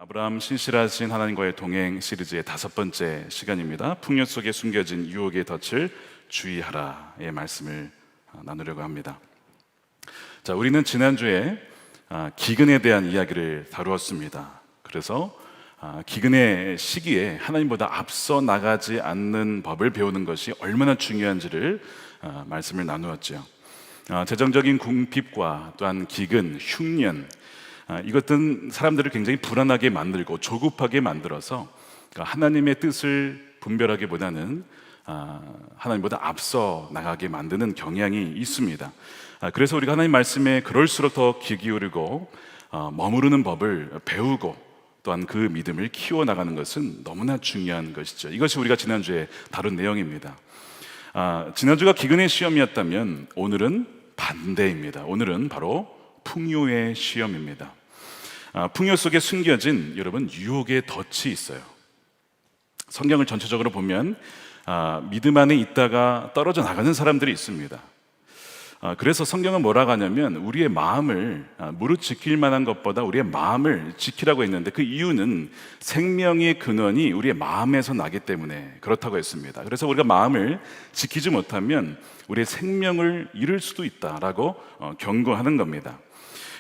아브라함 신실하신 하나님과의 동행 시리즈의 5번째 시간입니다. 풍요 속에 숨겨진 유혹의 덫을 주의하라의 말씀을 나누려고 합니다. 자, 우리는 지난주에 기근에 대한 이야기를 다루었습니다. 그래서 기근의 시기에 하나님보다 앞서 나가지 않는 법을 배우는 것이 얼마나 중요한지를 말씀을 나누었죠. 재정적인 궁핍과 또한 기근, 흉년, 이것들은 사람들을 굉장히 불안하게 만들고 조급하게 만들어서 하나님의 뜻을 분별하기보다는 하나님보다 앞서 나가게 만드는 경향이 있습니다. 그래서 우리가 하나님 말씀에 그럴수록 더 귀 기울이고 머무르는 법을 배우고 또한 그 믿음을 키워나가는 것은 너무나 중요한 것이죠. 이것이 우리가 지난주에 다룬 내용입니다. 지난주가 기근의 시험이었다면 오늘은 반대입니다. 오늘은 바로 풍요의 시험입니다. 풍요 속에 숨겨진 여러분 유혹의 덫이 있어요. 성경을 전체적으로 보면 믿음 안에 있다가 떨어져 나가는 사람들이 있습니다. 그래서 성경은 뭐라고 하냐면 우리의 마음을 무릇 지킬 만한 것보다 우리의 마음을 지키라고 했는데 그 이유는 생명의 근원이 우리의 마음에서 나기 때문에 그렇다고 했습니다. 그래서 우리가 마음을 지키지 못하면 우리의 생명을 잃을 수도 있다라고 경고하는 겁니다.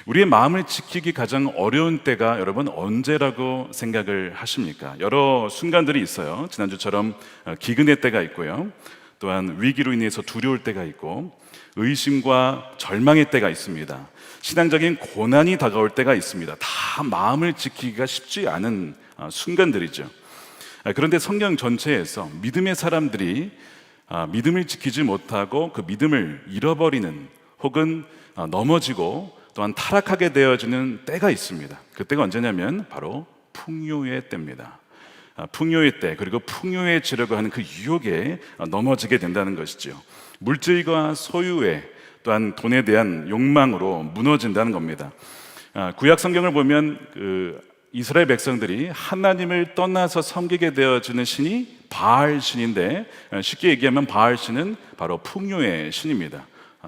우리의 마음을 지키기 가장 어려운 때가 여러분 언제라고 생각을 하십니까? 여러 순간들이 있어요. 지난주처럼 기근의 때가 있고요. 또한 위기로 인해서 두려울 때가 있고 의심과 절망의 때가 있습니다. 신앙적인 고난이 다가올 때가 있습니다. 다 마음을 지키기가 쉽지 않은 순간들이죠. 그런데 성경 전체에서 믿음의 사람들이 믿음을 지키지 못하고 그 믿음을 잃어버리는 혹은 넘어지고 또한 타락하게 되어지는 때가 있습니다. 그때가 언제냐면 바로 풍요의 때입니다. 풍요의 때, 그리고 풍요에 지려고 하는 그 유혹에 넘어지게 된다는 것이죠. 물질과 소유에 또한 돈에 대한 욕망으로 무너진다는 겁니다. 구약 성경을 보면 이스라엘 백성들이 하나님을 떠나서 섬기게 되어지는 신이 바알 신인데, 쉽게 얘기하면 바알 신은 바로 풍요의 신입니다.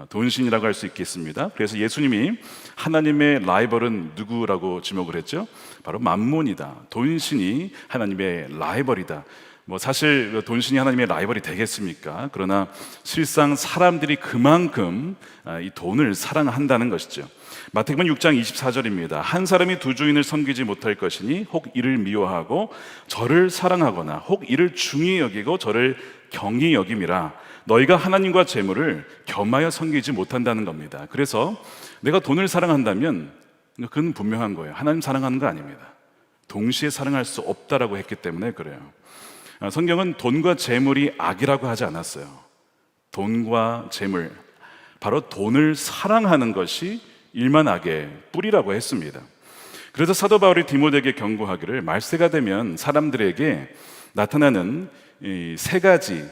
돈신이라고 할 수 있겠습니다. 그래서 예수님이 하나님의 라이벌은 누구라고 지목을 했죠? 바로 맘몬이다. 돈신이 하나님의 라이벌이다. 사실 돈신이 하나님의 라이벌이 되겠습니까? 그러나 실상 사람들이 그만큼 이 돈을 사랑한다는 것이죠. 마태복음 6장 24절입니다. 한 사람이 두 주인을 섬기지 못할 것이니 혹 이를 미워하고 저를 사랑하거나 혹 이를 중히 여기고 저를 경히 여김이라. 너희가 하나님과 재물을 겸하여 섬기지 못한다는 겁니다. 그래서 내가 돈을 사랑한다면 그건 분명한 거예요. 하나님 사랑하는 거 아닙니다. 동시에 사랑할 수 없다라고 했기 때문에 그래요. 성경은 돈과 재물이 악이라고 하지 않았어요. 돈과 재물, 바로 돈을 사랑하는 것이 일만 악의 뿌리라고 했습니다. 그래서 사도 바울이 디모데에게 경고하기를 말세가 되면 사람들에게 나타나는 이 세 가지,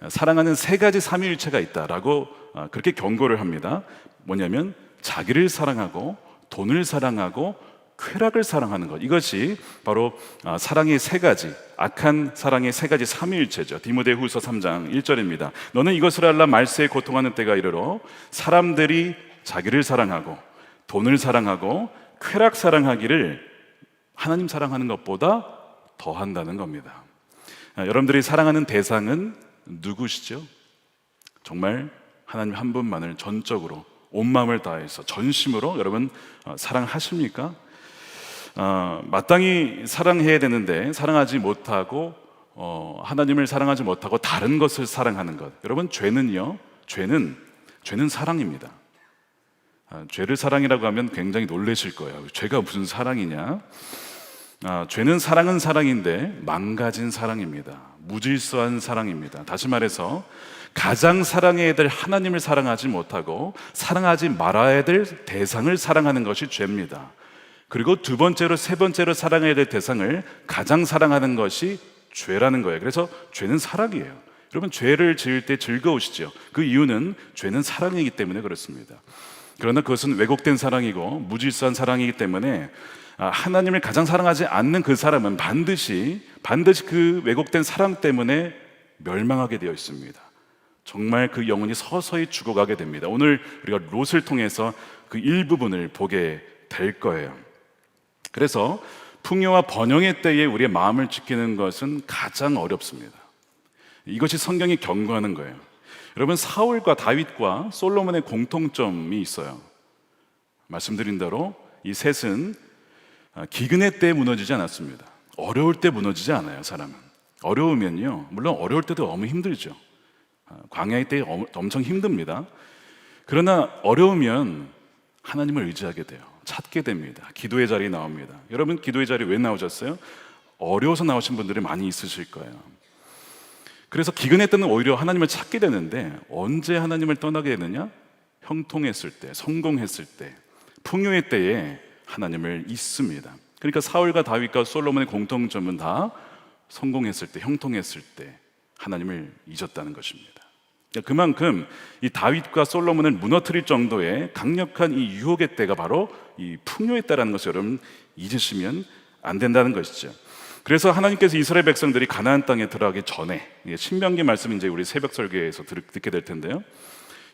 사랑하는 세 가지 삼위일체가 있다라고 그렇게 경고를 합니다. 뭐냐면 자기를 사랑하고 돈을 사랑하고 쾌락을 사랑하는 것, 이것이 바로 사랑의 세 가지, 악한 사랑의 세 가지 삼위일체죠. 디모데후서 3장 1절입니다. 너는 이것을 알라. 말세에 고통하는 때가 이르러 사람들이 자기를 사랑하고 돈을 사랑하고 쾌락 사랑하기를 하나님 사랑하는 것보다 더 한다는 겁니다. 여러분들이 사랑하는 대상은 누구시죠? 정말 하나님 한 분만을 전적으로 온 마음을 다해서 전심으로 여러분 사랑하십니까? 마땅히 사랑해야 되는데 사랑하지 못하고 하나님을 사랑하지 못하고 다른 것을 사랑하는 것. 여러분, 죄는요, 죄는 사랑입니다. 죄를 사랑이라고 하면 굉장히 놀라실 거예요. 죄가 무슨 사랑이냐? 죄는 사랑은 사랑인데 망가진 사랑입니다. 무질서한 사랑입니다. 다시 말해서 가장 사랑해야 될 하나님을 사랑하지 못하고 사랑하지 말아야 될 대상을 사랑하는 것이 죄입니다. 그리고 두 번째로, 세 번째로 사랑해야 될 대상을 가장 사랑하는 것이 죄라는 거예요. 그래서 죄는 사랑이에요. 여러분, 죄를 지을 때 즐거우시죠? 그 이유는 죄는 사랑이기 때문에 그렇습니다. 그러나 그것은 왜곡된 사랑이고 무질서한 사랑이기 때문에 하나님을 가장 사랑하지 않는 그 사람은 반드시 그 왜곡된 사랑 때문에 멸망하게 되어 있습니다. 정말 그 영혼이 서서히 죽어가게 됩니다. 오늘 우리가 롯을 통해서 그 일부분을 보게 될 거예요. 그래서 풍요와 번영의 때에 우리의 마음을 지키는 것은 가장 어렵습니다. 이것이 성경이 경고하는 거예요. 여러분, 사울과 다윗과 솔로몬의 공통점이 있어요. 말씀드린 대로 이 셋은 기근의 때에 무너지지 않았습니다. 어려울 때 무너지지 않아요. 사람은 어려우면요, 물론 어려울 때도 너무 힘들죠. 광야의 때 엄청 힘듭니다. 그러나 어려우면 하나님을 의지하게 돼요. 찾게 됩니다. 기도의 자리에 나옵니다. 여러분, 기도의 자리에 왜 나오셨어요? 어려워서 나오신 분들이 많이 있으실 거예요. 그래서 기근의 때는 오히려 하나님을 찾게 되는데, 언제 하나님을 떠나게 되느냐? 형통했을 때, 성공했을 때, 풍요의 때에 하나님을 잊습니다. 그러니까 사울과 다윗과 솔로몬의 공통점은 다 성공했을 때, 형통했을 때 하나님을 잊었다는 것입니다. 그만큼 이 다윗과 솔로몬을 무너뜨릴 정도의 강력한 이 유혹의 때가 바로 이 풍요의 때라는 것을 여러분 잊으시면 안 된다는 것이죠. 그래서 하나님께서 이스라엘 백성들이 가나안 땅에 들어가기 전에, 신명기 말씀 이제 우리 새벽 설교에서 듣게 될 텐데요,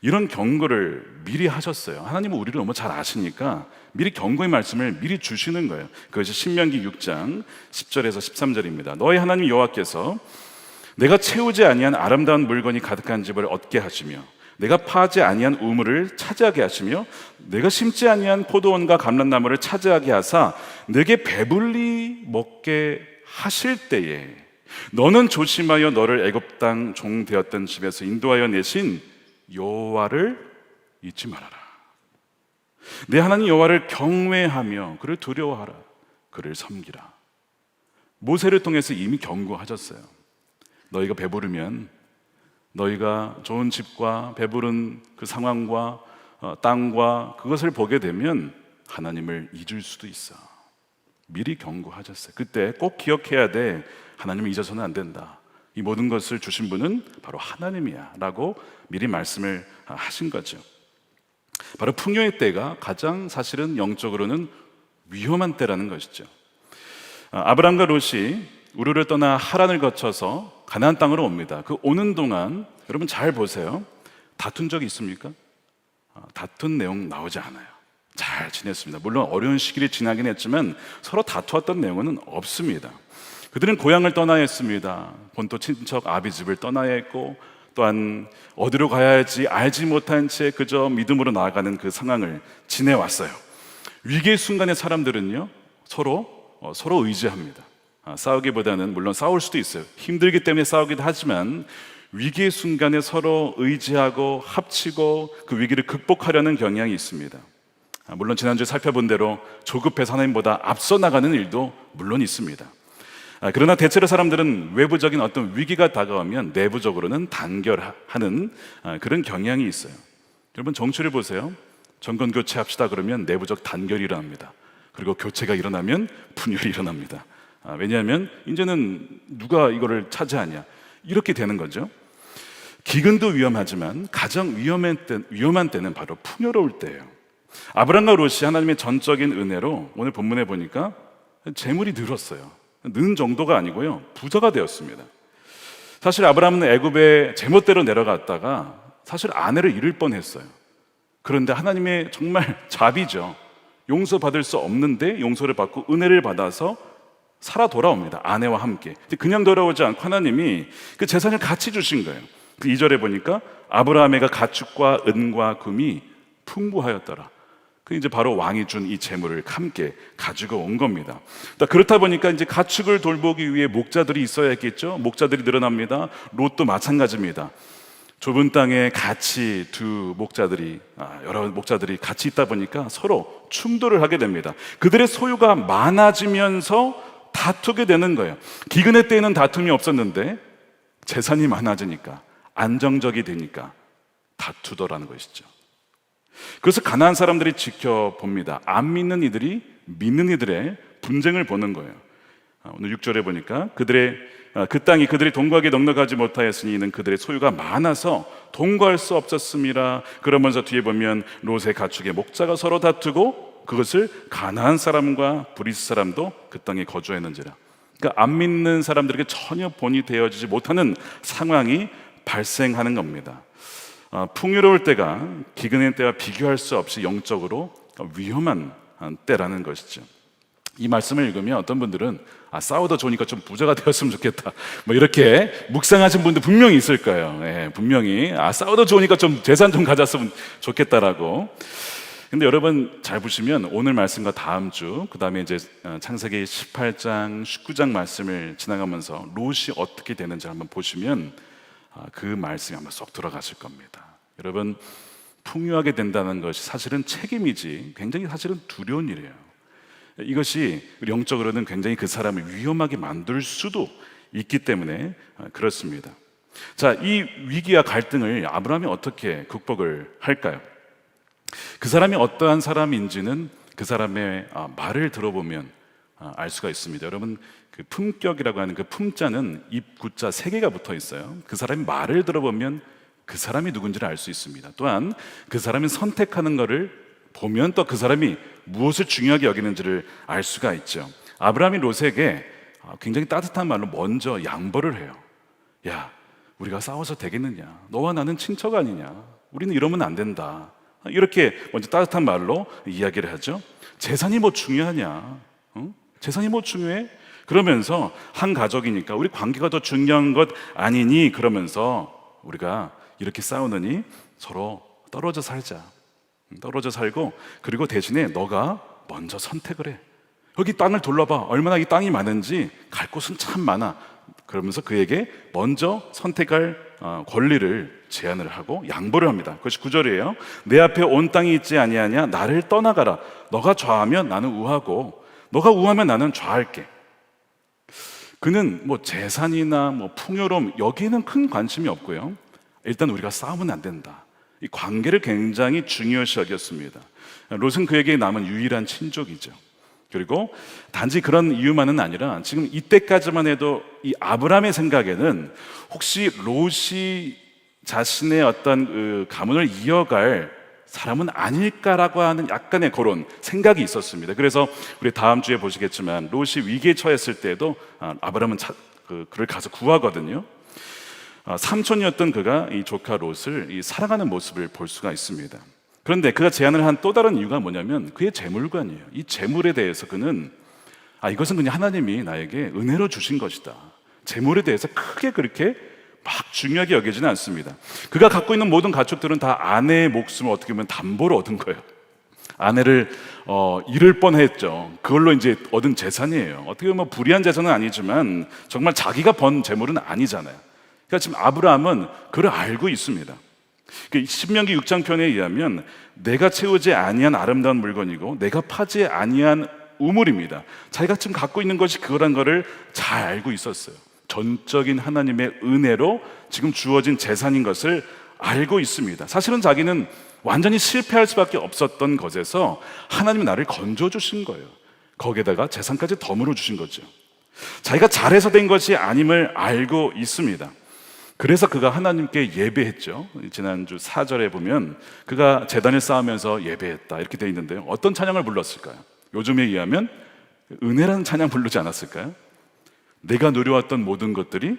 이런 경고를 미리 하셨어요. 하나님은 우리를 너무 잘 아시니까 미리 경고의 말씀을 미리 주시는 거예요. 그것이 신명기 6장 10절에서 13절입니다. 너희 하나님 여호와께서 내가 채우지 아니한 아름다운 물건이 가득한 집을 얻게 하시며, 내가 파지 아니한 우물을 차지하게 하시며, 내가 심지 아니한 포도원과 감람나무를 차지하게 하사 내게 배불리 먹게 하실 때에 너는 조심하여 너를 애굽 땅 종 되었던 집에서 인도하여 내신 여호와를 잊지 말아라. 내 하나님 여호와를 경외하며 그를 두려워하라. 그를 섬기라. 모세를 통해서 이미 경고하셨어요. 너희가 배부르면, 너희가 좋은 집과 배부른 그 상황과 땅과 그것을 보게 되면 하나님을 잊을 수도 있어. 미리 경고하셨어요. 그때 꼭 기억해야 돼. 하나님을 잊어서는 안 된다. 이 모든 것을 주신 분은 바로 하나님이야 라고 미리 말씀을 하신 거죠. 바로 풍요의 때가 가장 사실은 영적으로는 위험한 때라는 것이죠. 아브람과 롯이 우르를 떠나 하란을 거쳐서 가나안 땅으로 옵니다. 그 오는 동안 여러분 잘 보세요. 다툰 적이 있습니까? 다툰 내용 나오지 않아요. 잘 지냈습니다. 물론 어려운 시기를 지나긴 했지만 서로 다투었던 내용은 없습니다. 그들은 고향을 떠나야 했습니다. 본토 친척 아비집을 떠나야 했고, 또한 어디로 가야 할지 알지 못한 채 그저 믿음으로 나아가는 그 상황을 지내왔어요. 위기의 순간에 사람들은요, 서로 의지합니다. 싸우기보다는, 물론 싸울 수도 있어요. 힘들기 때문에 싸우기도 하지만 위기의 순간에 서로 의지하고 합치고 그 위기를 극복하려는 경향이 있습니다. 물론 지난주에 살펴본 대로 조급해서 하나님보다 앞서 나가는 일도 물론 있습니다. 그러나 대체로 사람들은 외부적인 어떤 위기가 다가오면 내부적으로는 단결하는 그런 경향이 있어요. 여러분, 정치를 보세요. 정권 교체합시다 그러면 내부적 단결이 일어납니다. 그리고 교체가 일어나면 분열이 일어납니다. 왜냐하면 이제는 누가 이거를 차지하냐, 이렇게 되는 거죠. 기근도 위험하지만 가장 위험한 때는 바로 풍요로울 때예요. 아브람과 롯이 하나님의 전적인 은혜로 오늘 본문에 보니까 재물이 늘었어요. 는 정도가 아니고요, 부자가 되었습니다. 사실 아브람은 애굽에 제멋대로 내려갔다가 사실 아내를 잃을 뻔했어요. 그런데 하나님의 정말 자비죠. 용서받을 수 없는데 용서를 받고 은혜를 받아서 살아 돌아옵니다. 아내와 함께. 그냥 돌아오지 않고 하나님이 그 재산을 같이 주신 거예요. 그 2절에 보니까 아브라함에게 가축과 은과 금이 풍부하였더라. 그 이제 바로 왕이 준 이 재물을 함께 가지고 온 겁니다. 그렇다 보니까 이제 가축을 돌보기 위해 목자들이 있어야 했겠죠. 목자들이 늘어납니다. 롯도 마찬가지입니다. 좁은 땅에 같이 여러 목자들이 같이 있다 보니까 서로 충돌을 하게 됩니다. 그들의 소유가 많아지면서 다투게 되는 거예요. 기근의 때에는 다툼이 없었는데 재산이 많아지니까, 안정적이 되니까 다투더라는 것이죠. 그래서 가나안 사람들이 지켜봅니다. 안 믿는 이들이 믿는 이들의 분쟁을 보는 거예요. 오늘 6절에 보니까 그 땅이 그들이 동거하기 넉넉하지 못하였으니 이는 그들의 소유가 많아서 동거할 수 없었음이라. 그러면서 뒤에 보면 롯의 가축의 목자가 서로 다투고 그것을 가나안 사람과 브리스 사람도 그 땅에 거주했는지라. 그러니까 안 믿는 사람들에게 전혀 본이 되어지지 못하는 상황이 발생하는 겁니다. 풍요로울 때가 기근의 때와 비교할 수 없이 영적으로 위험한 때라는 것이죠. 이 말씀을 읽으면 어떤 분들은 싸워도 좋으니까 좀 부자가 되었으면 좋겠다, 뭐 이렇게 묵상하신 분들 분명히 있을 거예요. 예, 분명히 싸워도 좋으니까 좀 재산 좀 가졌으면 좋겠다라고. 근데 여러분 잘 보시면 오늘 말씀과 다음 주, 그 다음에 이제 창세기 18장, 19장 말씀을 지나가면서 롯이 어떻게 되는지 한번 보시면 그 말씀이 한번 쏙 들어가실 겁니다. 여러분, 풍요하게 된다는 것이 사실은 책임이지 굉장히 사실은 두려운 일이에요. 이것이 영적으로는 굉장히 그 사람을 위험하게 만들 수도 있기 때문에 그렇습니다. 자, 이 위기와 갈등을 아브라함이 어떻게 극복을 할까요? 그 사람이 어떠한 사람인지는 그 사람의 말을 들어보면 알 수가 있습니다. 여러분, 그 품격이라고 하는 그 품자는 입, 구자 세 개가 붙어 있어요. 그 사람의 말을 들어보면 그 사람이 누군지를 알 수 있습니다. 또한 그 사람이 선택하는 것을 보면 또 그 사람이 무엇을 중요하게 여기는지를 알 수가 있죠. 아브라함이 롯에게 굉장히 따뜻한 말로 먼저 양보를 해요. 야, 우리가 싸워서 되겠느냐? 너와 나는 친척 아니냐? 우리는 이러면 안 된다. 이렇게 먼저 따뜻한 말로 이야기를 하죠. 재산이 뭐 중요하냐? 재산이 뭐 중요해? 그러면서 한 가족이니까 우리 관계가 더 중요한 것 아니니? 그러면서 우리가 이렇게 싸우느니 서로 떨어져 살자. 떨어져 살고, 그리고 대신에 너가 먼저 선택을 해. 여기 땅을 둘러봐. 얼마나 이 땅이 많은지 갈 곳은 참 많아. 그러면서 그에게 먼저 선택할 권리를 제안을 하고 양보를 합니다. 그것이 9절이에요. 내 앞에 온 땅이 있지 아니하냐? 나를 떠나가라. 너가 좌하면 나는 우하고 너가 우하면 나는 좌할게. 그는 뭐 재산이나 뭐 풍요로움 여기에는 큰 관심이 없고요. 일단 우리가 싸우면 안 된다. 이 관계를 굉장히 중요시 여겼습니다. 롯은 그에게 남은 유일한 친족이죠. 그리고 단지 그런 이유만은 아니라 지금 이때까지만 해도 이 아브라함의 생각에는 혹시 롯이 자신의 어떤 그 가문을 이어갈 사람은 아닐까라고 하는 약간의 그런 생각이 있었습니다. 그래서 우리 다음 주에 보시겠지만 롯이 위기에 처했을 때도 아브라함은 그를 가서 구하거든요. 삼촌이었던 그가 이 조카 롯을 사랑하는 모습을 볼 수가 있습니다. 그런데 그가 제안을 한 또 다른 이유가 뭐냐면 그의 재물관이에요. 이 재물에 대해서 그는 이것은 그냥 하나님이 나에게 은혜로 주신 것이다. 재물에 대해서 크게 그렇게 막 중요하게 여기지는 않습니다. 그가 갖고 있는 모든 가축들은 다 아내의 목숨을 어떻게 보면 담보로 얻은 거예요. 아내를 잃을 뻔했죠. 그걸로 이제 얻은 재산이에요. 어떻게 보면 불의한 재산은 아니지만 정말 자기가 번 재물은 아니잖아요. 그러니까 지금 아브라함은 그걸 알고 있습니다. 신명기 6장 편에 의하면 내가 채우지 아니한 아름다운 물건이고 내가 파지 아니한 우물입니다. 자기가 지금 갖고 있는 것이 그거란 거를 잘 알고 있었어요. 전적인 하나님의 은혜로 지금 주어진 재산인 것을 알고 있습니다. 사실은 자기는 완전히 실패할 수밖에 없었던 것에서 하나님이 나를 건져주신 거예요. 거기에다가 재산까지 덤으로 주신 거죠. 자기가 잘해서 된 것이 아님을 알고 있습니다. 그래서 그가 하나님께 예배했죠. 지난주 4절에 보면 그가 제단을 쌓으면서 예배했다 이렇게 되어 있는데요. 어떤 찬양을 불렀을까요? 요즘에 의하면 은혜라는 찬양 부르지 않았을까요? 내가 누려왔던 모든 것들이,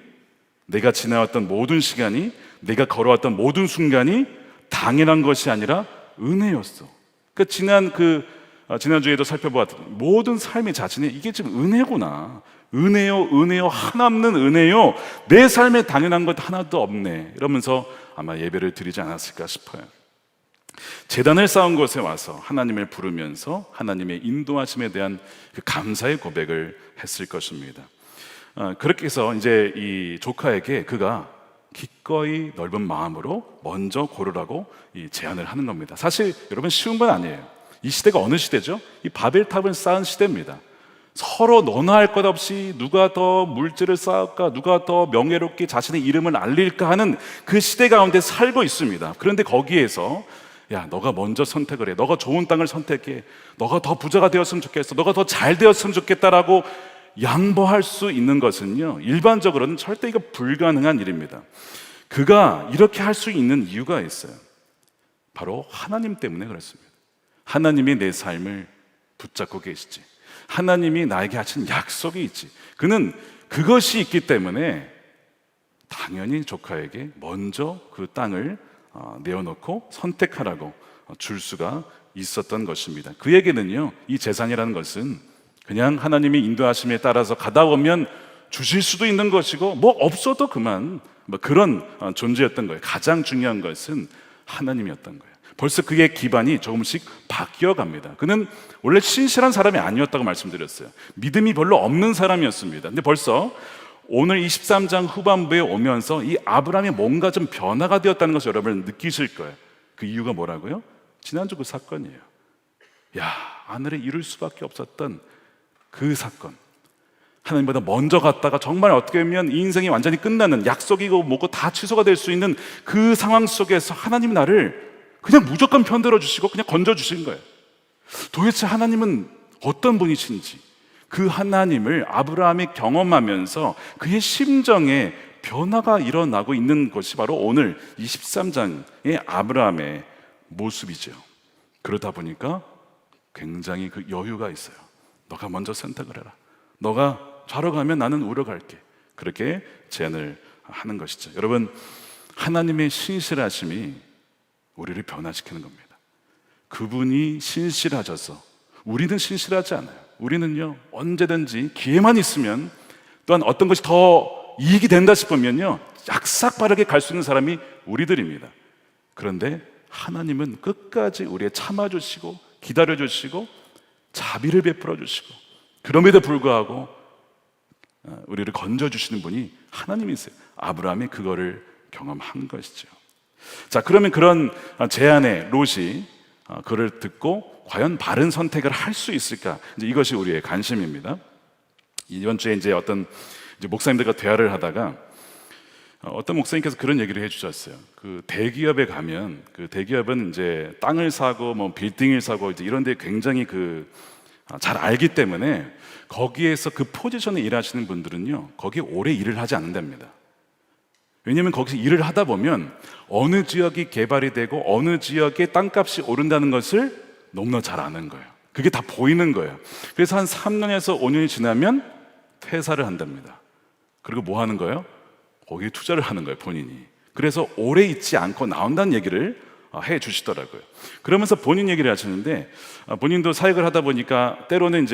내가 지나왔던 모든 시간이, 내가 걸어왔던 모든 순간이 당연한 것이 아니라 은혜였어. 그러니까 지난주에도 살펴보았던 모든 삶의 자신이 이게 지금 은혜구나. 은혜요, 한없는 은혜요. 내 삶에 당연한 것 하나도 없네. 이러면서 아마 예배를 드리지 않았을까 싶어요. 제단을 쌓은 곳에 와서 하나님을 부르면서 하나님의 인도하심에 대한 그 감사의 고백을 했을 것입니다. 그렇게 해서 이제 이 조카에게 그가 기꺼이 넓은 마음으로 먼저 고르라고 제안을 하는 겁니다. 사실 여러분 쉬운 건 아니에요. 이 시대가 어느 시대죠? 이 바벨탑을 쌓은 시대입니다. 서로 너나 할 것 없이 누가 더 물질을 쌓을까, 누가 더 명예롭게 자신의 이름을 알릴까 하는 그 시대 가운데 살고 있습니다. 그런데 거기에서 야, 너가 먼저 선택을 해. 너가 좋은 땅을 선택해. 너가 더 부자가 되었으면 좋겠어. 너가 더 잘 되었으면 좋겠다라고 양보할 수 있는 것은요, 일반적으로는 절대 이거 불가능한 일입니다. 그가 이렇게 할 수 있는 이유가 있어요. 바로 하나님 때문에 그렇습니다. 하나님이 내 삶을 붙잡고 계시지. 하나님이 나에게 하신 약속이 있지. 그는 그것이 있기 때문에 당연히 조카에게 먼저 그 땅을 내어놓고 선택하라고 줄 수가 있었던 것입니다. 그에게는요, 이 재산이라는 것은 그냥 하나님이 인도하심에 따라서 가다 보면 주실 수도 있는 것이고 뭐 없어도 그만, 뭐 그런 존재였던 거예요. 가장 중요한 것은 하나님이었던 거예요. 벌써 그의 기반이 조금씩 바뀌어 갑니다. 그는 원래 신실한 사람이 아니었다고 말씀드렸어요. 믿음이 별로 없는 사람이었습니다. 근데 벌써 오늘 23장 후반부에 오면서 이 아브라함이 뭔가 좀 변화가 되었다는 것을 여러분 느끼실 거예요. 그 이유가 뭐라고요? 지난주 그 사건이에요. 하늘에 이룰 수밖에 없었던 그 사건, 하나님보다 먼저 갔다가 정말 어떻게 보면 이 인생이 완전히 끝나는, 약속이고 뭐고 다 취소가 될 수 있는 그 상황 속에서 하나님이 나를 그냥 무조건 편들어 주시고 그냥 건져 주신 거예요. 도대체 하나님은 어떤 분이신지, 그 하나님을 아브라함이 경험하면서 그의 심정에 변화가 일어나고 있는 것이 바로 오늘 23장의 아브라함의 모습이죠. 그러다 보니까 굉장히 그 여유가 있어요. 너가 먼저 선택을 해라. 너가 좌로 가면 나는 우로 갈게. 그렇게 제안을 하는 것이죠. 여러분, 하나님의 신실하심이 우리를 변화시키는 겁니다. 그분이 신실하셔서 우리는 신실하지 않아요. 우리는요, 언제든지 기회만 있으면, 또한 어떤 것이 더 이익이 된다 싶으면요, 약삭 빠르게 갈 수 있는 사람이 우리들입니다. 그런데 하나님은 끝까지 우리의 참아주시고 기다려주시고 자비를 베풀어 주시고, 그럼에도 불구하고 우리를 건져주시는 분이 하나님이세요. 아브라함이 그거를 경험한 것이죠. 자, 그러면 그런 제안에 롯이 그를 듣고 과연 바른 선택을 할 수 있을까? 이것이 우리의 관심입니다. 이번 주에 어떤 목사님들과 대화를 하다가 어떤 목사님께서 그런 얘기를 해주셨어요. 그 대기업에 가면, 그 대기업은 땅을 사고 뭐 빌딩을 사고 이런 데 굉장히 잘 알기 때문에 거기에서 그 포지션에 일하시는 분들은요, 거기에 오래 일을 하지 않는답니다. 왜냐하면 거기서 일을 하다 보면 어느 지역이 개발이 되고 어느 지역의 땅값이 오른다는 것을 너무나 잘 아는 거예요. 그게 다 보이는 거예요. 그래서 한 3년에서 5년이 지나면 퇴사를 한답니다. 그리고 뭐 하는 거예요? 거기에 투자를 하는 거예요, 본인이. 그래서 오래 있지 않고 나온다는 얘기를 해 주시더라고요. 그러면서 본인 얘기를 하시는데, 본인도 사역을 하다 보니까 때로는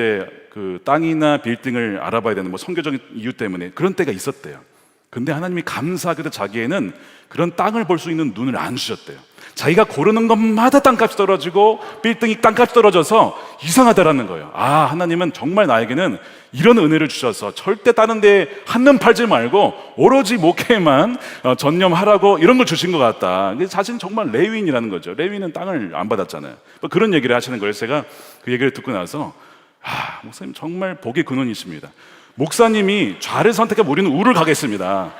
그 땅이나 빌딩을 알아봐야 되는 뭐 선교적인 이유 때문에 그런 때가 있었대요. 근데 하나님이 감사하게도 자기에는 그런 땅을 볼 수 있는 눈을 안 주셨대요. 자기가 고르는 것마다 땅값이 떨어지고 빌딩이 땅값이 떨어져서 이상하다라는 거예요. 하나님은 정말 나에게는 이런 은혜를 주셔서 절대 다른 데에 한눈 팔지 말고 오로지 목회에만 전념하라고 이런 걸 주신 것 같다. 자신은 정말 레위인이라는 거죠. 레위인은 땅을 안 받았잖아요. 그런 얘기를 하시는 거예요. 제가 그 얘기를 듣고 나서 목사님 정말 복의 근원이십니다. 목사님이 좌를 선택하면 우리는 우를 가겠습니다.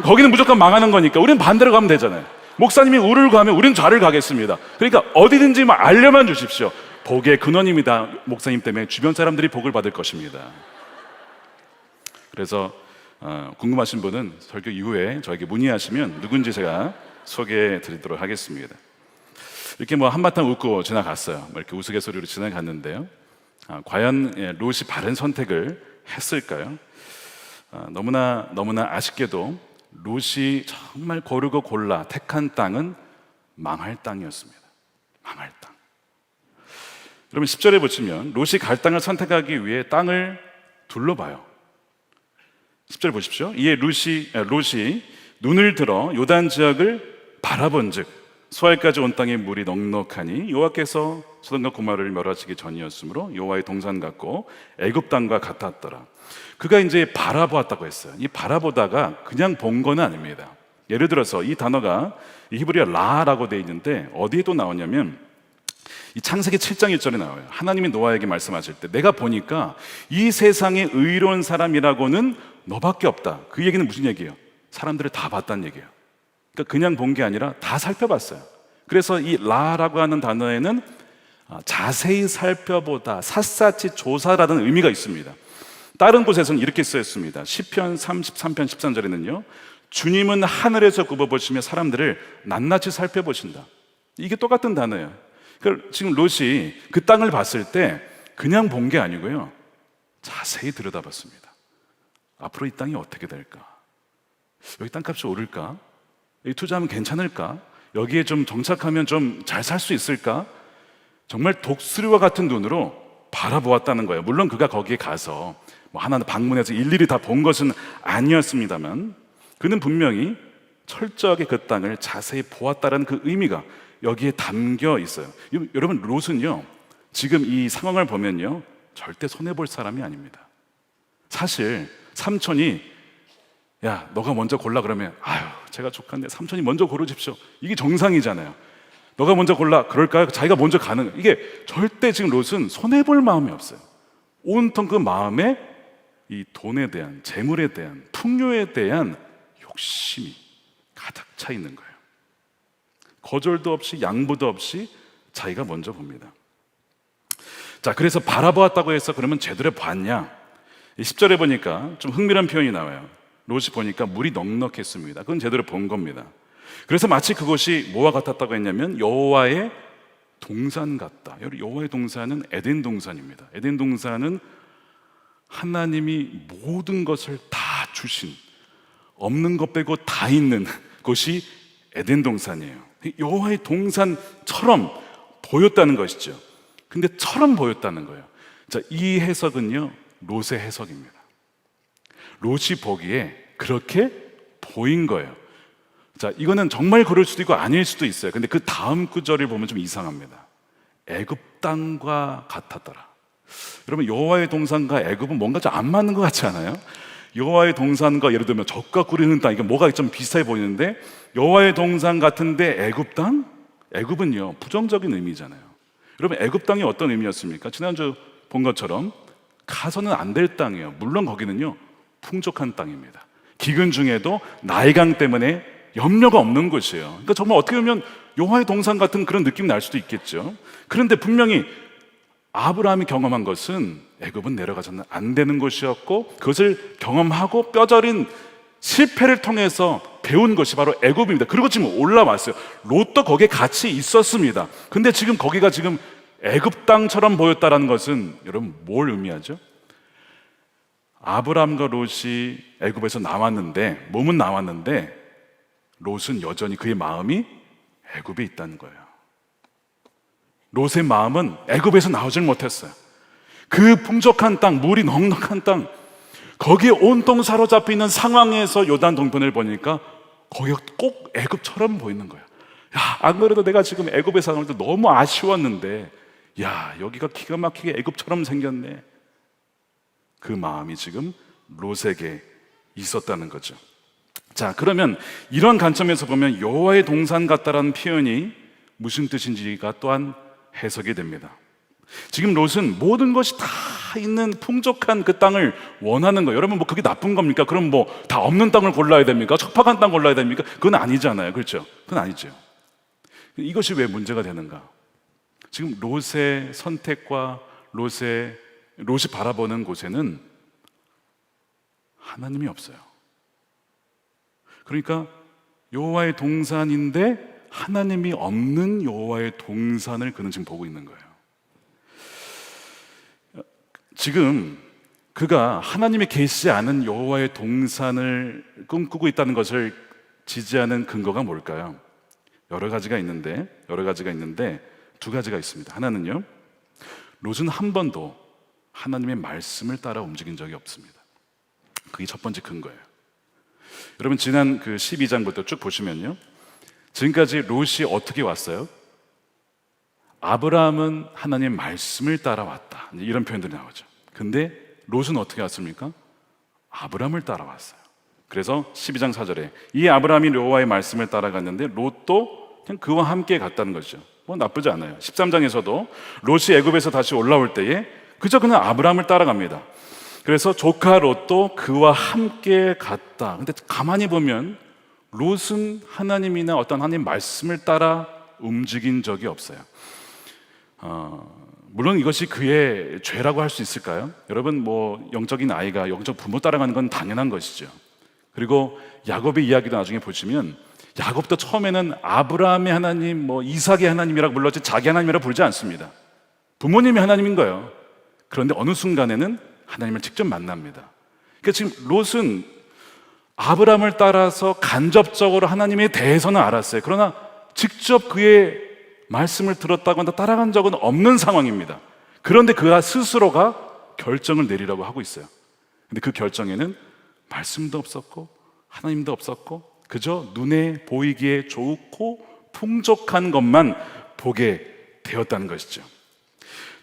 거기는 무조건 망하는 거니까 우리는 반대로 가면 되잖아요. 목사님이 우를 가면 우리는 좌를 가겠습니다. 그러니까 어디든지 알려만 주십시오. 복의 근원입니다. 목사님 때문에 주변 사람들이 복을 받을 것입니다. 그래서 궁금하신 분은 설교 이후에 저에게 문의하시면 누군지 제가 소개해 드리도록 하겠습니다. 이렇게 한바탕 웃고 지나갔어요. 이렇게 우스갯소리로 지나갔는데요, 과연 롯이 바른 선택을 했을까요? 너무나 아쉽게도 롯이 정말 고르고 골라 택한 땅은 망할 땅이었습니다. 망할 땅. 여러분 10절에 보시면 롯이 갈 땅을 선택하기 위해 땅을 둘러봐요. 10절 보십시오. 이에 롯이 눈을 들어 요단 지역을 바라본즉 수알까지 온 땅에 물이 넉넉하니 여호와께서 소돔과 고모라를 멸하시기 전이었으므로 여호와의 동산 같고 애굽 땅과 같았더라. 그가 바라보았다고 했어요. 이 바라보다가 그냥 본 건 아닙니다. 예를 들어서 이 단어가 히브리어 라라고 되어 있는데 어디에 또 나오냐면 이 창세기 7장 1절에 나와요. 하나님이 노아에게 말씀하실 때 내가 보니까 이 세상에 의로운 사람이라고는 너밖에 없다. 그 얘기는 무슨 얘기예요? 사람들을 다 봤다는 얘기예요. 그러니까 그냥 본 게 아니라 다 살펴봤어요. 그래서 이 라라고 하는 단어에는 자세히 살펴보다, 샅샅이 조사라는 의미가 있습니다. 다른 곳에서는 이렇게 쓰였습니다. 시편 33편 13절에는요 주님은 하늘에서 굽어보시며 사람들을 낱낱이 살펴보신다. 이게 똑같은 단어예요. 그러니까 지금 롯이 그 땅을 봤을 때 그냥 본 게 아니고요, 자세히 들여다봤습니다. 앞으로 이 땅이 어떻게 될까? 여기 땅값이 오를까? 여기 투자하면 괜찮을까? 여기에 좀 정착하면 좀 잘 살 수 있을까? 정말 독수리와 같은 눈으로 바라보았다는 거예요. 물론 그가 거기에 가서 뭐 하나 방문해서 일일이 다 본 것은 아니었습니다만 그는 분명히 철저하게 그 땅을 자세히 보았다는 그 의미가 여기에 담겨 있어요. 여러분, 롯은요 지금 이 상황을 보면요 절대 손해볼 사람이 아닙니다. 사실 삼촌이 야 너가 먼저 골라 그러면 아유 제가 족한데 삼촌이 먼저 고르십시오, 이게 정상이잖아요. 너가 먼저 골라 그럴까요? 자기가 먼저 가는, 이게 절대 지금 롯은 손해볼 마음이 없어요. 온통 그 마음에 이 돈에 대한, 재물에 대한, 풍요에 대한 욕심이 가득 차 있는 거예요. 거절도 없이 양보도 없이 자기가 먼저 봅니다. 자, 그래서 바라보았다고 해서 그러면 제대로 봤냐? 10절에 보니까 좀 흥미로운 표현이 나와요. 롯이 보니까 물이 넉넉했습니다. 그건 제대로 본 겁니다. 그래서 마치 그것이 뭐와 같았다고 했냐면 여호와의 동산 같다. 여호와의 동산은 에덴 동산입니다. 에덴 동산은 하나님이 모든 것을 다 주신, 없는 것 빼고 다 있는 곳이 에덴 동산이에요. 여호와의 동산처럼 보였다는 것이죠. 근데 처럼 보였다는 거예요. 자, 이 해석은요 롯의 해석입니다. 롯이 보기에 그렇게 보인 거예요. 자, 이거는 정말 그럴 수도 있고 아닐 수도 있어요. 근데 그 다음 구절을 보면 좀 이상합니다. 애굽 땅과 같았더라. 여러분, 여호와의 동산과 애굽은 뭔가 좀 안 맞는 것 같지 않아요? 여호와의 동산과 예를 들면 젖과 꿀이는 땅, 이게 뭐가 좀 비슷해 보이는데 여호와의 동산 같은데 애굽 땅? 애굽은요 부정적인 의미잖아요. 여러분, 애굽 땅이 어떤 의미였습니까? 지난주 본 것처럼 가서는 안 될 땅이에요. 물론 거기는요 풍족한 땅입니다. 기근 중에도 나일강 때문에 염려가 없는 곳이에요. 그러니까 정말 어떻게 보면 여호와의 동산 같은 그런 느낌이 날 수도 있겠죠. 그런데 분명히 아브라함이 경험한 것은 애굽은 내려가서는 안 되는 곳이었고 그것을 경험하고 뼈저린 실패를 통해서 배운 것이 바로 애굽입니다. 그리고 지금 올라왔어요. 롯도 거기에 같이 있었습니다. 근데 지금 거기가 지금 애굽 땅처럼 보였다는 것은 여러분 뭘 의미하죠? 아브라함과 롯이 애굽에서 나왔는데, 몸은 나왔는데 롯은 여전히 그의 마음이 애굽에 있다는 거예요. 롯의 마음은 애굽에서 나오질 못했어요. 그 풍족한 땅, 물이 넉넉한 땅, 거기에 온통 사로잡혀 있는 상황에서 요단 동편을 보니까 거기가 꼭 애굽처럼 보이는 거예요. 야, 안 그래도 내가 지금 애굽에 사는 때 너무 아쉬웠는데 야, 여기가 기가 막히게 애굽처럼 생겼네. 그 마음이 지금 롯에게 있었다는 거죠. 자, 그러면 이런 관점에서 보면 여호와의 동산 같다라는 표현이 무슨 뜻인지가 또한 해석이 됩니다. 지금 롯은 모든 것이 다 있는 풍족한 그 땅을 원하는 거예요. 여러분, 뭐 그게 나쁜 겁니까? 그럼 뭐 다 없는 땅을 골라야 됩니까? 척박한 땅 골라야 됩니까? 그건 아니잖아요. 그렇죠? 그건 아니죠. 이것이 왜 문제가 되는가? 지금 롯의 선택과 롯이 바라보는 곳에는 하나님이 없어요. 그러니까 여호와의 동산인데 하나님이 없는 여호와의 동산을 그는 지금 보고 있는 거예요. 지금 그가 하나님이 계시지 않은 여호와의 동산을 꿈꾸고 있다는 것을 지지하는 근거가 뭘까요? 여러 가지가 있는데 두 가지가 있습니다. 하나는요, 롯은 한 번도 하나님의 말씀을 따라 움직인 적이 없습니다. 그게 첫 번째 근거예요. 여러분, 지난 그 12장부터 쭉 보시면요, 지금까지 롯이 어떻게 왔어요? 아브라함은 하나님의 말씀을 따라왔다, 이런 표현들이 나오죠. 근데 롯은 어떻게 왔습니까? 아브라함을 따라왔어요. 그래서 12장 4절에 이 아브라함이 여호와의 말씀을 따라갔는데 롯도 그냥 그와 함께 갔다는 거죠. 뭐 나쁘지 않아요. 13장에서도 롯이 애굽에서 다시 올라올 때에 그저 그냥 아브라함을 따라갑니다. 그래서 조카 롯도 그와 함께 갔다. 근데 가만히 보면 롯은 하나님이나 어떤 하나님 말씀을 따라 움직인 적이 없어요. 물론 이것이 그의 죄라고 할 수 있을까요? 여러분, 뭐 영적인 아이가 영적 부모 따라가는 건 당연한 것이죠. 그리고 야곱의 이야기도 나중에 보시면 야곱도 처음에는 아브라함의 하나님, 뭐 이삭의 하나님이라고 불렀지 자기 하나님이라고 부르지 않습니다. 부모님이 하나님인 거예요. 그런데 어느 순간에는 하나님을 직접 만납니다. 그러니까 지금 롯은 아브라함을 따라서 간접적으로 하나님에 대해서는 알았어요. 그러나 직접 그의 말씀을 들었다거나 따라간 적은 없는 상황입니다. 그런데 그가 스스로가 결정을 내리라고 하고 있어요. 근데 그 결정에는 말씀도 없었고 하나님도 없었고 그저 눈에 보이기에 좋고 풍족한 것만 보게 되었다는 것이죠.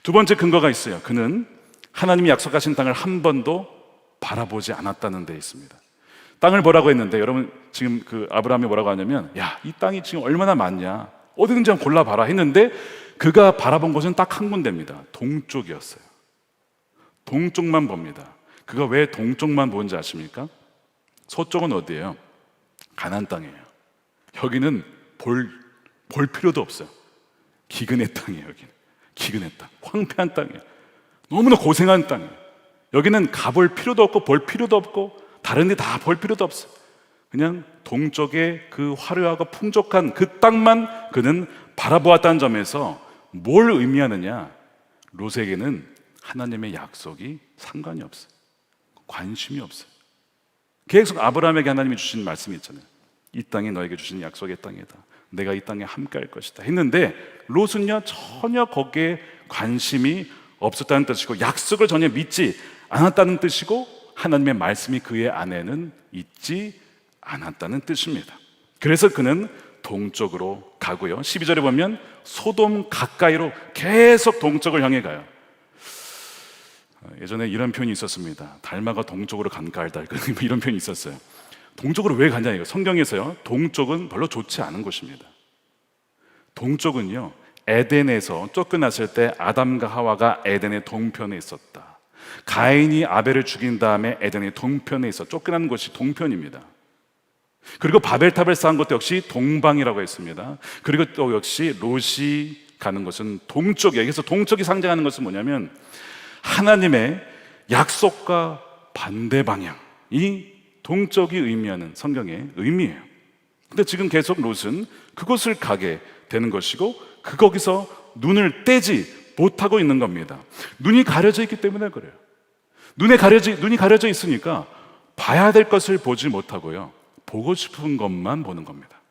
두 번째 근거가 있어요. 그는 하나님이 약속하신 땅을 한 번도 바라보지 않았다는 데 있습니다. 땅을 보라고 했는데 여러분 지금 그 아브라함이 뭐라고 하냐면 야, 이 땅이 지금 얼마나 많냐, 어디든지 한번 골라봐라 했는데 그가 바라본 곳은 딱 한 군데입니다. 동쪽이었어요. 동쪽만 봅니다. 그가 왜 동쪽만 보는지 아십니까? 서쪽은 어디예요? 가나안 땅이에요. 여기는 볼 필요도 없어요. 기근의 땅이에요. 여기는 기근의 땅, 황폐한 땅이에요. 너무나 고생한 땅이에요. 여기는 가볼 필요도 없고 볼 필요도 없고 다른 데 다 볼 필요도 없어요. 그냥 동쪽의 그 화려하고 풍족한 그 땅만 그는 바라보았다는 점에서 뭘 의미하느냐? 롯에게는 하나님의 약속이 상관이 없어요. 관심이 없어요. 계속 아브라함에게 하나님이 주신 말씀이 있잖아요. 이 땅이 너에게 주신 약속의 땅이다. 내가 이 땅에 함께 할 것이다 했는데 롯은요 전혀 거기에 관심이 없었다는 뜻이고 약속을 전혀 믿지 않았다는 뜻이고 하나님의 말씀이 그의 안에는 있지 않았다는 뜻입니다. 그래서 그는 동쪽으로 가고요, 12절에 보면 소돔 가까이로 계속 동쪽을 향해 가요. 예전에 이런 표현이 있었습니다. 달마가 동쪽으로 간 까알달 이런 표현이 있었어요. 동쪽으로 왜 가냐 이거. 성경에서요 동쪽은 별로 좋지 않은 곳입니다. 동쪽은요 에덴에서 쫓겨났을 때 아담과 하와가 에덴의 동편에 있었다. 가인이 아벨을 죽인 다음에 에덴의 동편에 있어 쫓겨난 곳이 동편입니다. 그리고 바벨탑을 쌓은 것도 역시 동방이라고 했습니다. 그리고 또 역시 롯이 가는 것은 동쪽이에요. 그래서 동쪽이 상징하는 것은 뭐냐면 하나님의 약속과 반대 방향이 동쪽이 의미하는 성경의 의미예요. 근데 지금 계속 롯은 그곳을 가게 되는 것이고 거기서 눈을 떼지 못하고 있는 겁니다. 눈이 가려져 있기 때문에 그래요. 눈이 가려져 있으니까 봐야 될 것을 보지 못하고요, 보고 싶은 것만 보는 겁니다.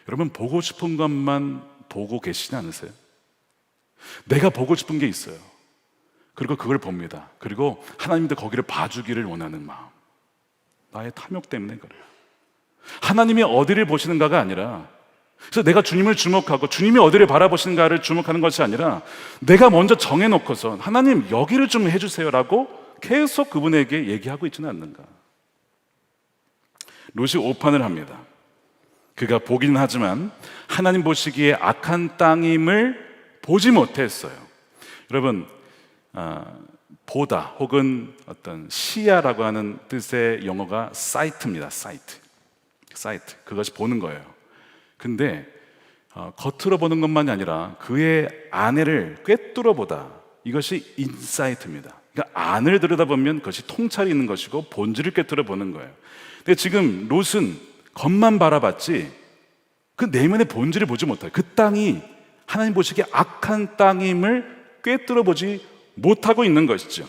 여러분 보고 싶은 것만 보고 계시지 않으세요? 내가 보고 싶은 게 있어요. 그리고 그걸 봅니다. 그리고 하나님도 거기를 봐주기를 원하는 마음, 나의 탐욕 때문에 그래요. 하나님이 어디를 보시는가가 아니라, 그래서 내가 주님을 주목하고 주님이 어디를 바라보시는가를 주목하는 것이 아니라 내가 먼저 정해놓고서 하나님 여기를 좀 해주세요라고 계속 그분에게 얘기하고 있지는 않는가. 롯이 오판을 합니다. 그가 보기는 하지만 하나님 보시기에 악한 땅임을 보지 못했어요. 여러분 보다 혹은 어떤 시야라고 하는 뜻의 영어가 사이트입니다. 사이트. 그것이 보는 거예요. 근데 겉으로 보는 것만이 아니라 그의 안을 꿰뚫어 보다, 이것이 인사이트입니다. 그러니까 안을 들여다보면 그것이 통찰이 있는 것이고 본질을 꿰뚫어 보는 거예요. 근데 지금 롯은 겉만 바라봤지 그 내면의 본질을 보지 못해요. 그 땅이 하나님 보시기에 악한 땅임을 꿰뚫어 보지 못하고 있는 것이죠.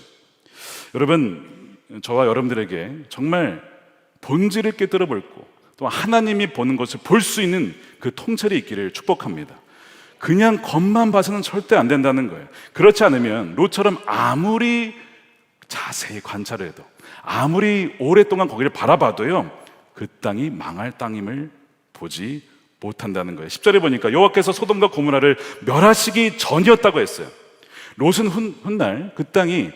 여러분, 저와 여러분들에게 정말 본질을 꿰뚫어 볼고 또 하나님이 보는 것을 볼 수 있는 그 통찰이 있기를 축복합니다. 그냥 겉만 봐서는 절대 안 된다는 거예요. 그렇지 않으면 롯처럼 아무리 자세히 관찰을 해도, 아무리 오랫동안 거기를 바라봐도요, 그 땅이 망할 땅임을 보지 못한다는 거예요. 10절에 보니까 여호와께서 소돔과 고모라를 멸하시기 전이었다고 했어요. 롯은 훗날 그 땅이